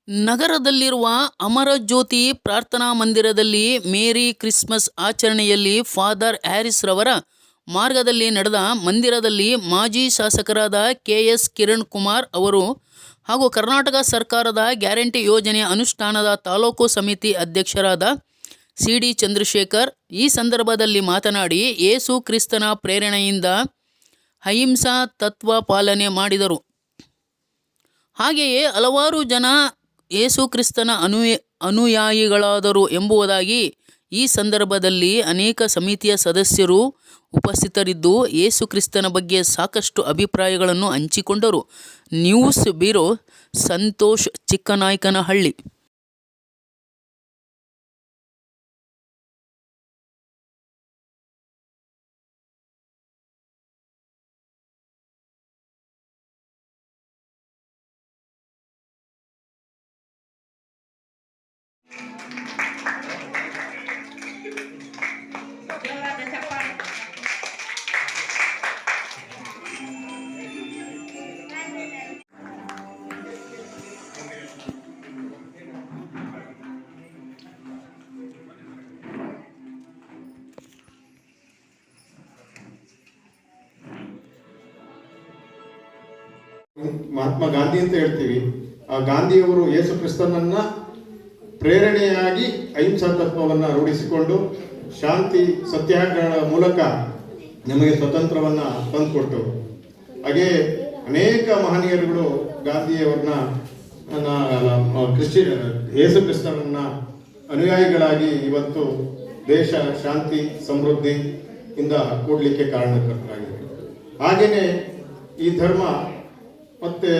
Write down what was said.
ನಗರದಲ್ಲಿರುವ ಅಮರಜ್ಯೋತಿ ಪ್ರಾರ್ಥನಾ ಮಂದಿರದಲ್ಲಿ ಮೇರಿ ಕ್ರಿಸ್ಮಸ್ ಆಚರಣೆಯಲ್ಲಿ ಫಾದರ್ ಹ್ಯಾರಿಸ್ ರವರ ಮಾರ್ಗದಲ್ಲಿ ನಡೆದ ಮಂದಿರದಲ್ಲಿ ಮಾಜಿ ಶಾಸಕರಾದ ಕೆ.ಎಸ್. ಕಿರಣ್ ಕುಮಾರ್ ಅವರು ಹಾಗೂ ಕರ್ನಾಟಕ ಸರ್ಕಾರದ ಗ್ಯಾರಂಟಿ ಯೋಜನೆ ಅನುಷ್ಠಾನದ ತಾಲೂಕು ಸಮಿತಿ ಅಧ್ಯಕ್ಷರಾದ ಸಿ.ಡಿ. ಚಂದ್ರಶೇಖರ್ ಈ ಸಂದರ್ಭದಲ್ಲಿ ಮಾತನಾಡಿ, ಯೇಸು ಕ್ರಿಸ್ತನ ಪ್ರೇರಣೆಯಿಂದ ಅಹಿಂಸಾ ತತ್ವ ಪಾಲನೆ ಮಾಡಿದರು. ಹಾಗೆಯೇ ಹಲವಾರು ಜನ ಯೇಸು ಕ್ರಿಸ್ತನ ಅನುಯಾಯಿಗಳಾದರು ಎಂಬುದಾಗಿ ಈ ಸಂದರ್ಭದಲ್ಲಿ ಅನೇಕ ಸಮಿತಿಯ ಸದಸ್ಯರು ಉಪಸ್ಥಿತರಿದ್ದು ಯೇಸು ಕ್ರಿಸ್ತನ ಬಗ್ಗೆ ಸಾಕಷ್ಟು ಅಭಿಪ್ರಾಯಗಳನ್ನು ಹಂಚಿಕೊಂಡರು. News bureau, Santosh, Chikkanayakanahalli. ಮಹಾತ್ಮ ಗಾಂಧಿ ಅಂತ ಹೇಳ್ತೀವಿ. ಆ ಗಾಂಧಿಯವರು ಯೇಸು ಕ್ರಿಸ್ತನನ್ನ ಪ್ರೇರಣೆಯಾಗಿ ಅಹಿಂಸಾ ತತ್ವವನ್ನು ರೂಢಿಸಿಕೊಂಡು ಶಾಂತಿ ಸತ್ಯಾಗ್ರಹಗಳ ಮೂಲಕ ನಮಗೆ ಸ್ವತಂತ್ರವನ್ನ ತಂದುಕೊಟ್ಟು, ಹಾಗೆ ಅನೇಕ ಮಹನೀಯರುಗಳು ಗಾಂಧಿಯವರನ್ನ ಯೇಸು ಕ್ರಿಸ್ತನನ್ನ ಅನುಯಾಯಿಗಳಾಗಿ ಇವತ್ತು ದೇಶ ಶಾಂತಿ ಸಮೃದ್ಧಿಯಿಂದ ಕೂಡಲಿಕ್ಕೆ ಕಾರಣಕರ್ತರಾಗಿದೆ. ಹಾಗೆಯೇ ಈ ಧರ್ಮ ಮತ್ತೆ